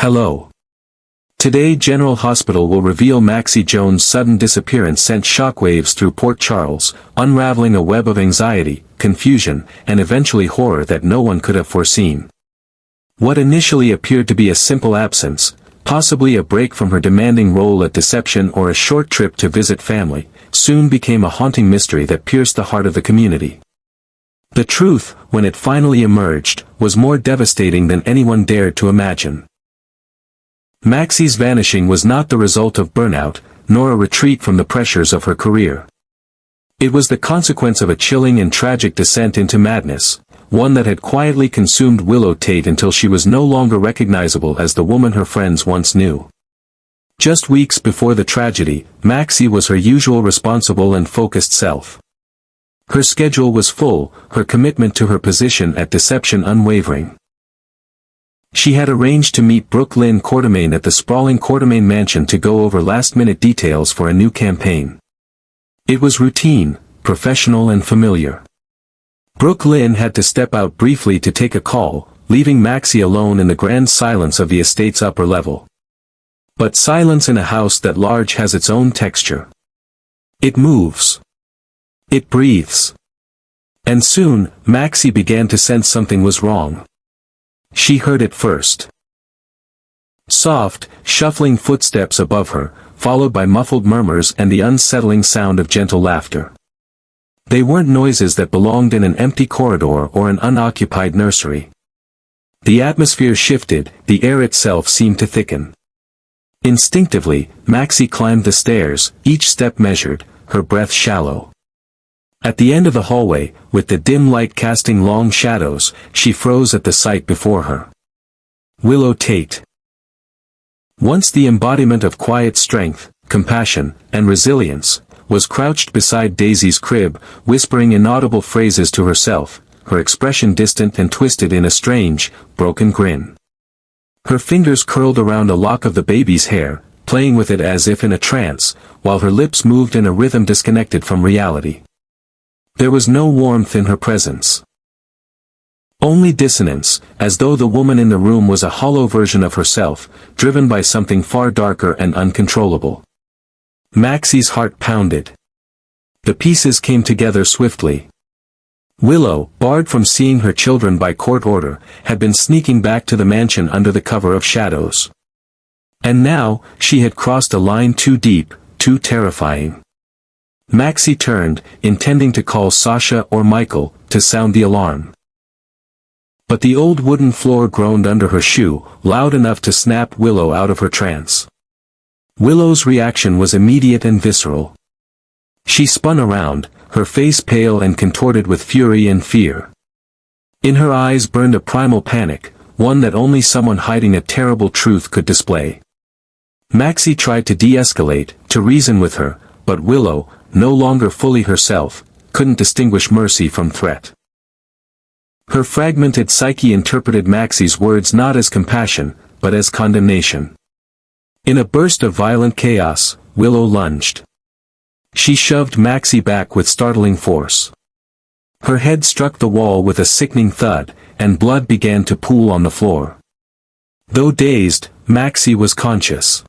Hello. Today General Hospital will reveal Maxie Jones' sudden disappearance sent shockwaves through Port Charles, unraveling a web of anxiety, confusion, and eventually horror that no one could have foreseen. What initially appeared to be a simple absence, possibly a break from her demanding role at deception or a short trip to visit family, soon became a haunting mystery that pierced the heart of the community. The truth, when it finally emerged, was more devastating than anyone dared to imagine. Maxie's vanishing was not the result of burnout, nor a retreat from the pressures of her career. It was the consequence of a chilling and tragic descent into madness, one that had quietly consumed Willow Tate until she was no longer recognizable as the woman her friends once knew. Just weeks before the tragedy, Maxie was her usual responsible and focused self. Her schedule was full, her commitment to her position at deception unwavering. She had arranged to meet Brooke Lynn Quartermain at the sprawling Quartermain mansion to go over last-minute details for a new campaign. It was routine, professional and familiar. Brooke Lynn had to step out briefly to take a call, leaving Maxie alone in the grand silence of the estate's upper level. But silence in a house that large has its own texture. It moves. It breathes. And soon, Maxie began to sense something was wrong. She heard it first. Soft, shuffling footsteps above her, followed by muffled murmurs and the unsettling sound of gentle laughter. They weren't noises that belonged in an empty corridor or an unoccupied nursery. The atmosphere shifted, the air itself seemed to thicken. Instinctively, Maxie climbed the stairs, each step measured, her breath shallow. At the end of the hallway, with the dim light casting long shadows, she froze at the sight before her. Willow Tate. Once the embodiment of quiet strength, compassion, and resilience, was crouched beside Daisy's crib, whispering inaudible phrases to herself, her expression distant and twisted in a strange, broken grin. Her fingers curled around a lock of the baby's hair, playing with it as if in a trance, while her lips moved in a rhythm disconnected from reality. There was no warmth in her presence. Only dissonance, as though the woman in the room was a hollow version of herself, driven by something far darker and uncontrollable. Maxie's heart pounded. The pieces came together swiftly. Willow, barred from seeing her children by court order, had been sneaking back to the mansion under the cover of shadows. And now, she had crossed a line too deep, too terrifying. Maxie turned, intending to call Sasha or Michael, to sound the alarm. But the old wooden floor groaned under her shoe, loud enough to snap Willow out of her trance. Willow's reaction was immediate and visceral. She spun around, her face pale and contorted with fury and fear. In her eyes burned a primal panic, one that only someone hiding a terrible truth could display. Maxie tried to de-escalate, to reason with her, but Willow, no longer fully herself, couldn't distinguish mercy from threat. Her fragmented psyche interpreted Maxie's words not as compassion, but as condemnation. In a burst of violent chaos, Willow lunged. She shoved Maxie back with startling force. Her head struck the wall with a sickening thud, and blood began to pool on the floor. Though dazed, Maxie was conscious.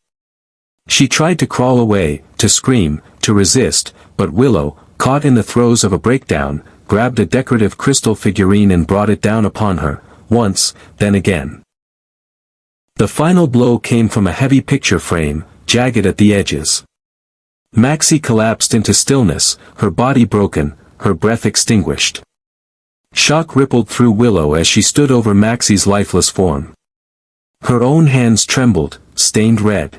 She tried to crawl away, to scream, to resist, but Willow, caught in the throes of a breakdown, grabbed a decorative crystal figurine and brought it down upon her, once, then again. The final blow came from a heavy picture frame, jagged at the edges. Maxie collapsed into stillness, her body broken, her breath extinguished. Shock rippled through Willow as she stood over Maxie's lifeless form. Her own hands trembled, stained red.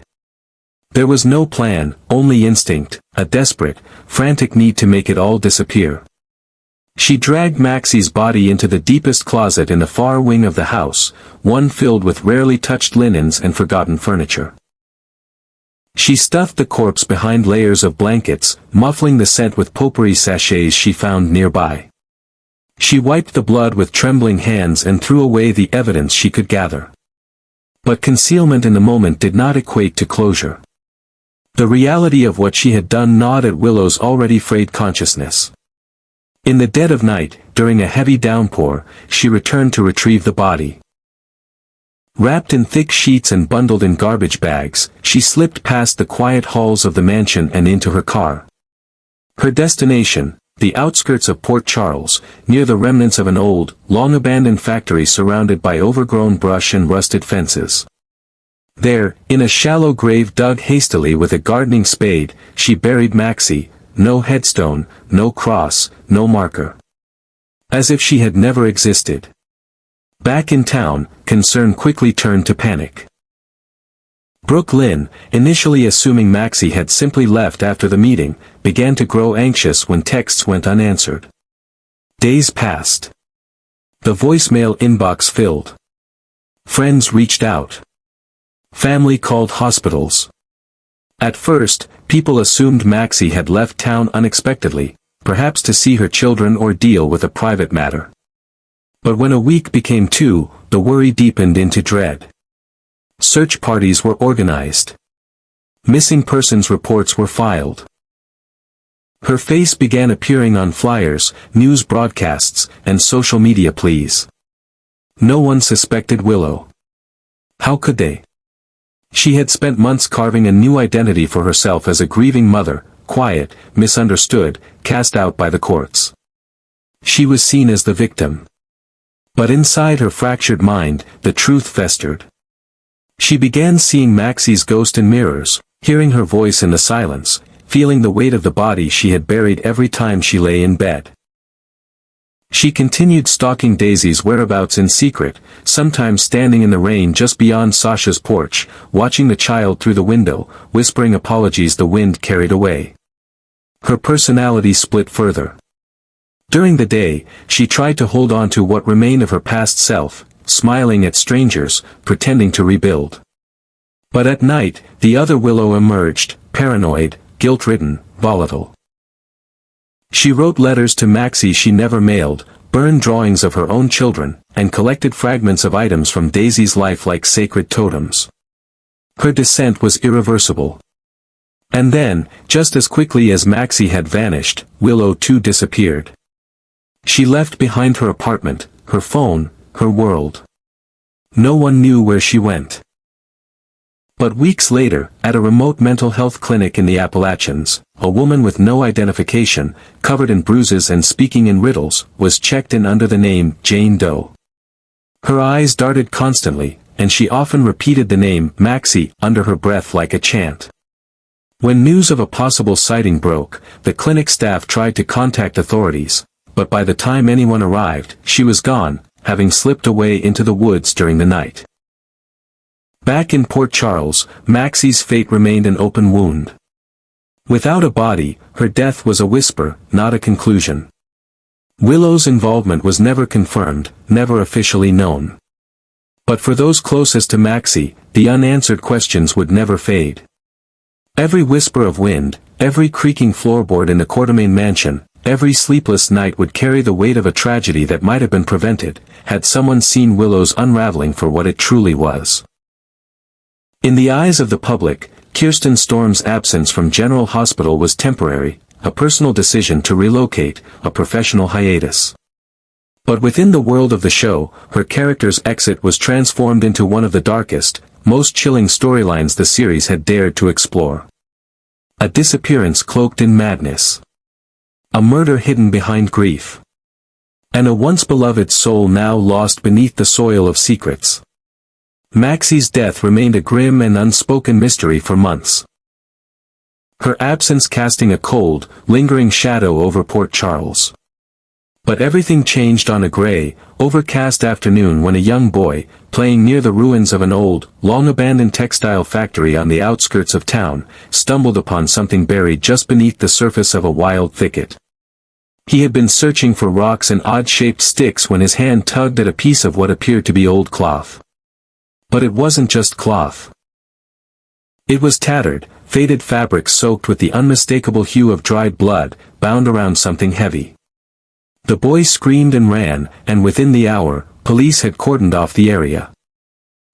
There was no plan, only instinct, a desperate, frantic need to make it all disappear. She dragged Maxie's body into the deepest closet in the far wing of the house, one filled with rarely touched linens and forgotten furniture. She stuffed the corpse behind layers of blankets, muffling the scent with potpourri sachets she found nearby. She wiped the blood with trembling hands and threw away the evidence she could gather. But concealment in the moment did not equate to closure. The reality of what she had done gnawed at Willow's already frayed consciousness. In the dead of night, during a heavy downpour, she returned to retrieve the body. Wrapped in thick sheets and bundled in garbage bags, she slipped past the quiet halls of the mansion and into her car. Her destination, the outskirts of Port Charles, near the remnants of an old, long-abandoned factory surrounded by overgrown brush and rusted fences. There, in a shallow grave dug hastily with a gardening spade, she buried Maxi, no headstone, no cross, no marker. As if she had never existed. Back in town, concern quickly turned to panic. Brooke Lynn, initially assuming Maxie had simply left after the meeting, began to grow anxious when texts went unanswered. Days passed. The voicemail inbox filled. Friends reached out. Family called hospitals. At first, people assumed Maxie had left town unexpectedly, perhaps to see her children or deal with a private matter. But when a week became two, the worry deepened into dread. Search parties were organized. Missing persons reports were filed. Her face began appearing on flyers, news broadcasts, and social media pleas. No one suspected Willow. How could they? She had spent months carving a new identity for herself as a grieving mother, quiet, misunderstood, cast out by the courts. She was seen as the victim. But inside her fractured mind, the truth festered. She began seeing Maxie's ghost in mirrors, hearing her voice in the silence, feeling the weight of the body she had buried every time she lay in bed. She continued stalking Daisy's whereabouts in secret, sometimes standing in the rain just beyond Sasha's porch, watching the child through the window, whispering apologies the wind carried away. Her personality split further. During the day, she tried to hold on to what remained of her past self, smiling at strangers, pretending to rebuild. But at night, the other Willow emerged, paranoid, guilt-ridden, volatile. She wrote letters to Maxie she never mailed, burned drawings of her own children, and collected fragments of items from Daisy's life like sacred totems. Her descent was irreversible. And then, just as quickly as Maxie had vanished, Willow too disappeared. She left behind her apartment, her phone, her world. No one knew where she went. But weeks later, at a remote mental health clinic in the Appalachians, a woman with no identification, covered in bruises and speaking in riddles, was checked in under the name Jane Doe. Her eyes darted constantly, and she often repeated the name Maxie under her breath like a chant. When news of a possible sighting broke, the clinic staff tried to contact authorities, but by the time anyone arrived, she was gone, having slipped away into the woods during the night. Back in Port Charles, Maxie's fate remained an open wound. Without a body, her death was a whisper, not a conclusion. Willow's involvement was never confirmed, never officially known. But for those closest to Maxie, the unanswered questions would never fade. Every whisper of wind, every creaking floorboard in the Quartermain mansion, every sleepless night would carry the weight of a tragedy that might have been prevented, had someone seen Willow's unraveling for what it truly was. In the eyes of the public, Kirsten Storm's absence from General Hospital was temporary, a personal decision to relocate, a professional hiatus. But within the world of the show, her character's exit was transformed into one of the darkest, most chilling storylines the series had dared to explore. A disappearance cloaked in madness. A murder hidden behind grief. And a once-beloved soul now lost beneath the soil of secrets. Maxie's death remained a grim and unspoken mystery for months. Her absence casting a cold, lingering shadow over Port Charles. But everything changed on a gray, overcast afternoon when a young boy, playing near the ruins of an old, long-abandoned textile factory on the outskirts of town, stumbled upon something buried just beneath the surface of a wild thicket. He had been searching for rocks and odd-shaped sticks when his hand tugged at a piece of what appeared to be old cloth. But it wasn't just cloth. It was tattered, faded fabric soaked with the unmistakable hue of dried blood, bound around something heavy. The boy screamed and ran, and within the hour, police had cordoned off the area.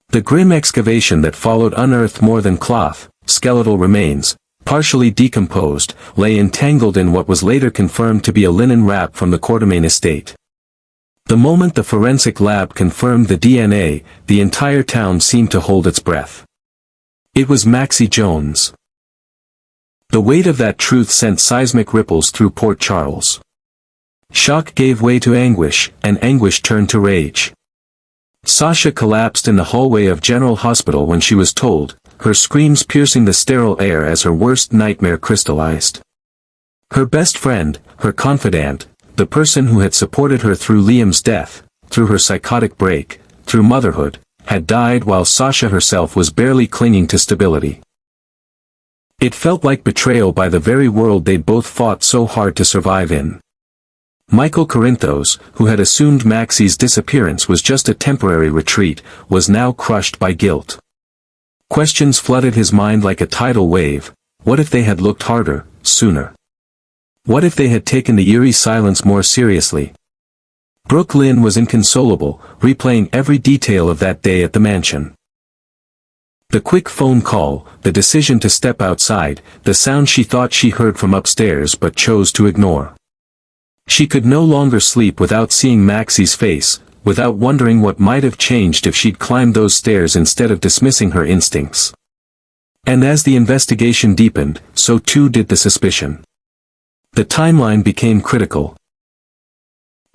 The grim excavation that followed unearthed more than cloth, skeletal remains, partially decomposed, lay entangled in what was later confirmed to be a linen wrap from the Quartermain estate. The moment the forensic lab confirmed the DNA, the entire town seemed to hold its breath. It was Maxi Jones. The weight of that truth sent seismic ripples through Port Charles. Shock gave way to anguish, and anguish turned to rage. Sasha collapsed in the hallway of General Hospital when she was told, her screams piercing the sterile air as her worst nightmare crystallized. Her best friend, her confidant, the person who had supported her through Liam's death, through her psychotic break, through motherhood, had died while Sasha herself was barely clinging to stability. It felt like betrayal by the very world they'd both fought so hard to survive in. Michael Corinthos, who had assumed Maxi's disappearance was just a temporary retreat, was now crushed by guilt. Questions flooded his mind like a tidal wave. What if they had looked harder, sooner? What if they had taken the eerie silence more seriously? Brooke Lynn was inconsolable, replaying every detail of that day at the mansion. The quick phone call, the decision to step outside, the sound she thought she heard from upstairs but chose to ignore. She could no longer sleep without seeing Maxi's face, without wondering what might have changed if she'd climbed those stairs instead of dismissing her instincts. And as the investigation deepened, so too did the suspicion. The timeline became critical.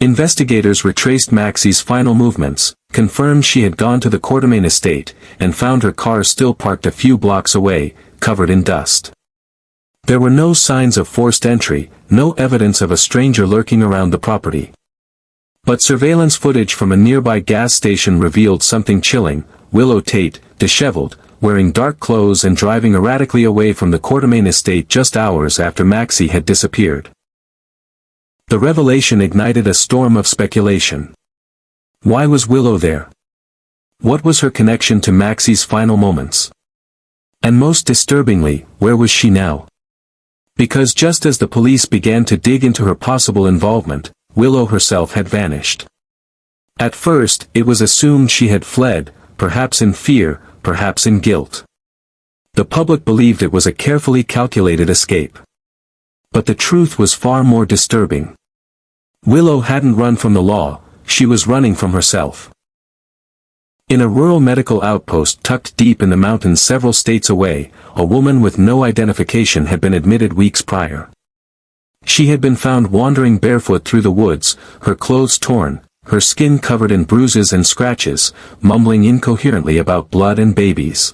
Investigators retraced Maxi's final movements, confirmed she had gone to the Quartermain estate, and found her car still parked a few blocks away, covered in dust. There were no signs of forced entry, no evidence of a stranger lurking around the property. But surveillance footage from a nearby gas station revealed something chilling. Willow Tate, disheveled, wearing dark clothes and driving erratically away from the Quartermain estate just hours after Maxi had disappeared. The revelation ignited a storm of speculation. Why was Willow there? What was her connection to Maxi's final moments? And most disturbingly, where was she now? Because just as the police began to dig into her possible involvement, Willow herself had vanished. At first, it was assumed she had fled, perhaps in fear, perhaps in guilt. The public believed it was a carefully calculated escape. But the truth was far more disturbing. Willow hadn't run from the law, she was running from herself. In a rural medical outpost tucked deep in the mountains several states away, a woman with no identification had been admitted weeks prior. She had been found wandering barefoot through the woods, her clothes torn, her skin covered in bruises and scratches, mumbling incoherently about blood and babies.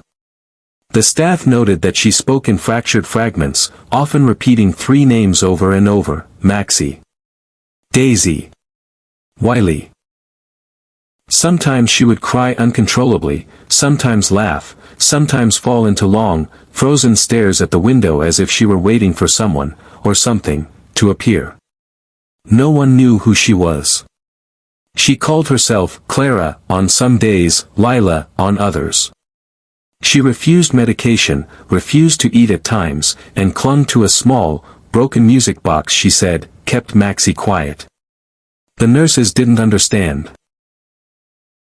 The staff noted that she spoke in fractured fragments, often repeating three names over and over: Maxi, Daisy, Wiley. Sometimes she would cry uncontrollably, sometimes laugh, sometimes fall into long, frozen stares at the window as if she were waiting for someone, or something, to appear. No one knew who she was. She called herself Clara on some days, Lila on others. She refused medication, refused to eat at times, and clung to a small, broken music box she said, kept Maxi quiet. The nurses didn't understand.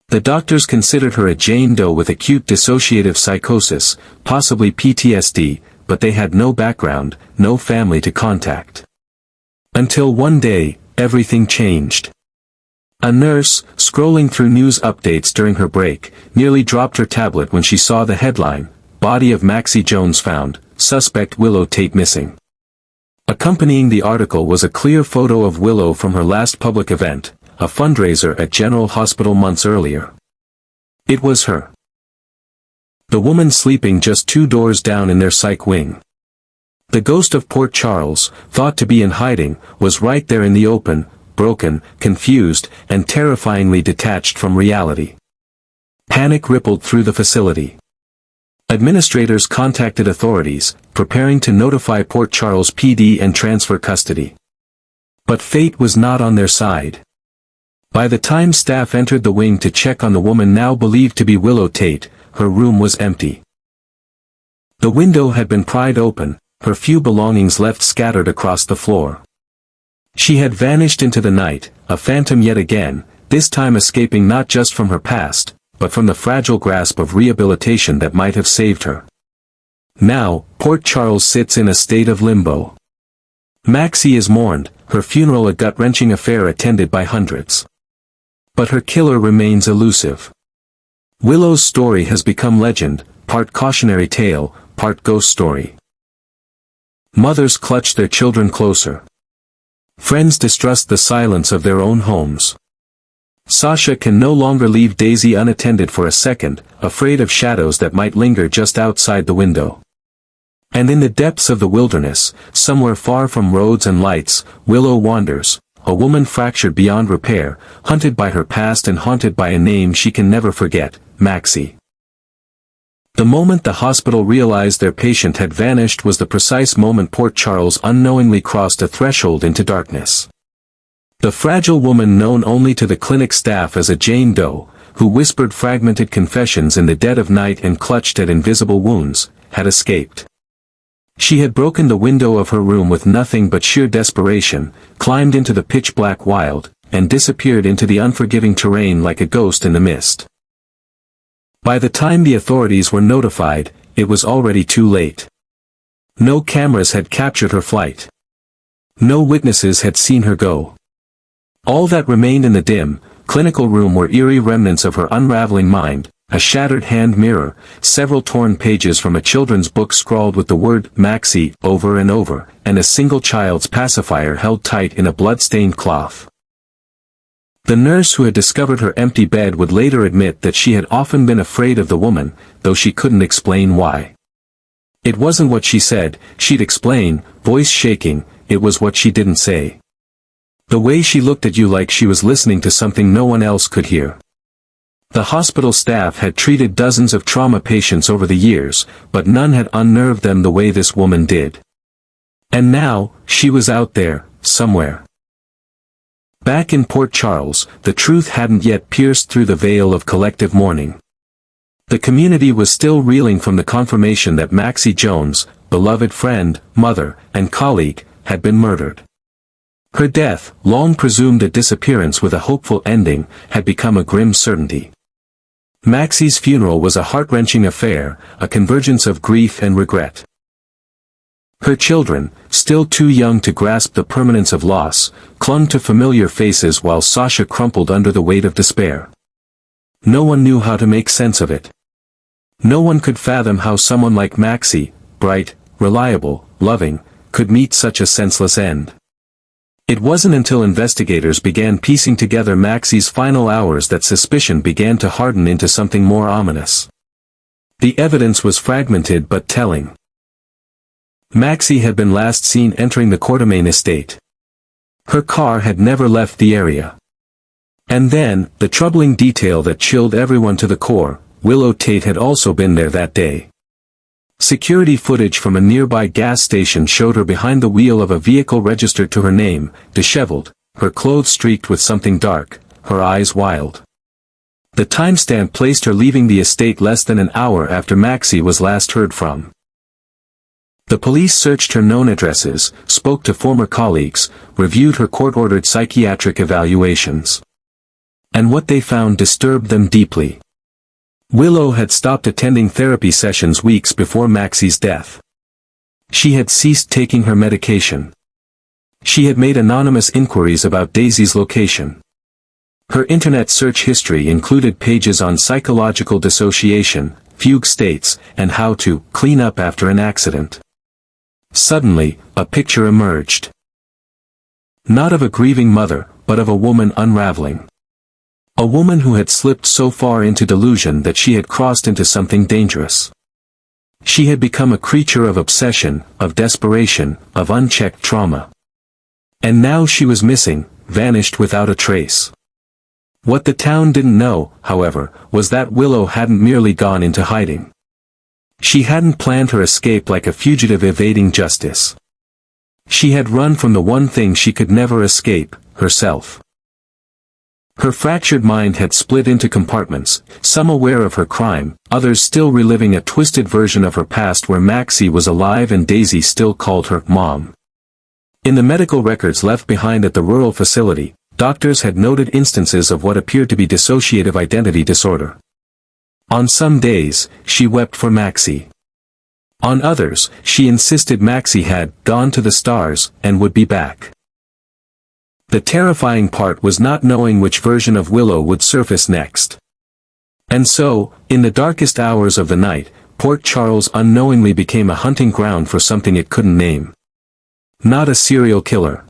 The doctors considered her a Jane Doe with acute dissociative psychosis, possibly PTSD, but they had no background, no family to contact. Until one day, everything changed. A nurse, scrolling through news updates during her break, nearly dropped her tablet when she saw the headline, "Body of Maxi Jones Found, Suspect Willow Tate Missing." Accompanying the article was a clear photo of Willow from her last public event, a fundraiser at General Hospital months earlier. It was her. The woman sleeping just 2 doors down in their psych wing. The ghost of Port Charles, thought to be in hiding, was right there in the open, broken, confused, and terrifyingly detached from reality. Panic rippled through the facility. Administrators contacted authorities, preparing to notify Port Charles PD and transfer custody. But fate was not on their side. By the time staff entered the wing to check on the woman now believed to be Willow Tate, her room was empty. The window had been pried open, her few belongings left scattered across the floor. She had vanished into the night, a phantom yet again, this time escaping not just from her past, but from the fragile grasp of rehabilitation that might have saved her. Now, Port Charles sits in a state of limbo. Maxie is mourned, her funeral a gut-wrenching affair attended by hundreds. But her killer remains elusive. Willow's story has become legend, part cautionary tale, part ghost story. Mothers clutch their children closer. Friends distrust the silence of their own homes. Sasha can no longer leave Daisy unattended for a second, afraid of shadows that might linger just outside the window. And in the depths of the wilderness, somewhere far from roads and lights, Willow wanders, a woman fractured beyond repair, hunted by her past and haunted by a name she can never forget, Maxie. The moment the hospital realized their patient had vanished was the precise moment Port Charles unknowingly crossed a threshold into darkness. The fragile woman known only to the clinic staff as a Jane Doe, who whispered fragmented confessions in the dead of night and clutched at invisible wounds, had escaped. She had broken the window of her room with nothing but sheer desperation, climbed into the pitch-black wild, and disappeared into the unforgiving terrain like a ghost in the mist. By the time the authorities were notified, it was already too late. No cameras had captured her flight. No witnesses had seen her go. All that remained in the dim, clinical room were eerie remnants of her unraveling mind, a shattered hand mirror, several torn pages from a children's book scrawled with the word Maxi over and over, and a single child's pacifier held tight in a blood-stained cloth. The nurse who had discovered her empty bed would later admit that she had often been afraid of the woman, though she couldn't explain why. It wasn't what she said, she'd explain, voice shaking, it was what she didn't say. The way she looked at you like she was listening to something no one else could hear. The hospital staff had treated dozens of trauma patients over the years, but none had unnerved them the way this woman did. And now, she was out there, somewhere. Back in Port Charles, the truth hadn't yet pierced through the veil of collective mourning. The community was still reeling from the confirmation that Maxie Jones, beloved friend, mother, and colleague, had been murdered. Her death, long presumed a disappearance with a hopeful ending, had become a grim certainty. Maxie's funeral was a heart-wrenching affair, a convergence of grief and regret. Her children, still too young to grasp the permanence of loss, clung to familiar faces while Sasha crumpled under the weight of despair. No one knew how to make sense of it. No one could fathom how someone like Maxie, bright, reliable, loving, could meet such a senseless end. It wasn't until investigators began piecing together Maxie's final hours that suspicion began to harden into something more ominous. The evidence was fragmented but telling. Maxie had been last seen entering the Quartermain estate. Her car had never left the area. And then, the troubling detail that chilled everyone to the core, Willow Tate had also been there that day. Security footage from a nearby gas station showed her behind the wheel of a vehicle registered to her name, disheveled, her clothes streaked with something dark, her eyes wild. The timestamp placed her leaving the estate less than an hour after Maxie was last heard from. The police searched her known addresses, spoke to former colleagues, reviewed her court-ordered psychiatric evaluations. And what they found disturbed them deeply. Willow had stopped attending therapy sessions weeks before Maxie's death. She had ceased taking her medication. She had made anonymous inquiries about Daisy's location. Her internet search history included pages on psychological dissociation, fugue states, and how to clean up after an accident. Suddenly, a picture emerged. Not of a grieving mother, but of a woman unraveling. A woman who had slipped so far into delusion that she had crossed into something dangerous. She had become a creature of obsession, of desperation, of unchecked trauma. And now she was missing, vanished without a trace. What the town didn't know, however, was that Willow hadn't merely gone into hiding. She hadn't planned her escape like a fugitive evading justice. She had run from the one thing she could never escape, herself. Her fractured mind had split into compartments, some aware of her crime, others still reliving a twisted version of her past where Maxie was alive and Daisy still called her Mom. In the medical records left behind at the rural facility, doctors had noted instances of what appeared to be dissociative identity disorder. On some days, she wept for Maxie. On others, she insisted Maxie had gone to the stars and would be back. The terrifying part was not knowing which version of Willow would surface next. And so, in the darkest hours of the night, Port Charles unknowingly became a hunting ground for something it couldn't name. Not a serial killer.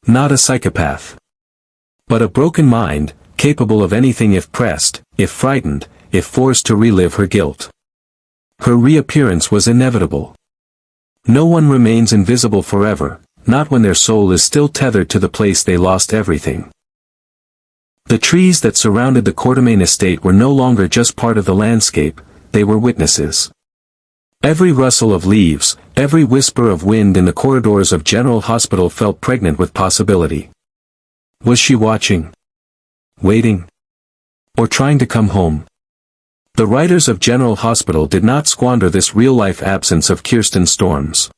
Not a psychopath. But a broken mind, capable of anything if pressed, if frightened, if forced to relive her guilt. Her reappearance was inevitable. No one remains invisible forever, not when their soul is still tethered to the place they lost everything. The trees that surrounded the Quartermain estate were no longer just part of the landscape, they were witnesses. Every rustle of leaves, every whisper of wind in the corridors of General Hospital felt pregnant with possibility. Was she watching? Waiting? Or trying to come home? The writers of General Hospital did not squander this real-life absence of Kirsten Storms.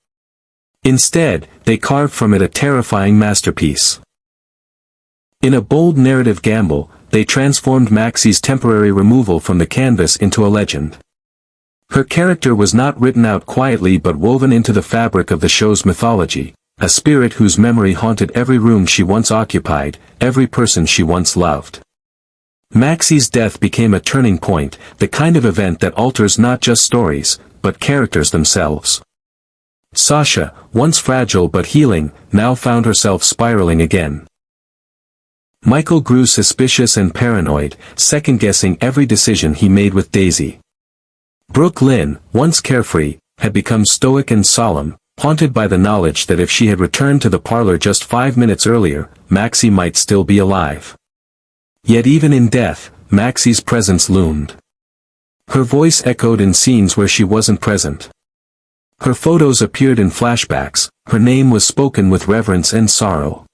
Instead, they carved from it a terrifying masterpiece. In a bold narrative gamble, they transformed Maxie's temporary removal from the canvas into a legend. Her character was not written out quietly but woven into the fabric of the show's mythology, a spirit whose memory haunted every room she once occupied, every person she once loved. Maxie's death became a turning point, the kind of event that alters not just stories, but characters themselves. Sasha, once fragile but healing, now found herself spiraling again. Michael grew suspicious and paranoid, second-guessing every decision he made with Daisy. Brooke Lynn, once carefree, had become stoic and solemn, haunted by the knowledge that if she had returned to the parlor just 5 minutes earlier, Maxie might still be alive. Yet even in death, Maxie's presence loomed. Her voice echoed in scenes where she wasn't present. Her photos appeared in flashbacks, her name was spoken with reverence and sorrow.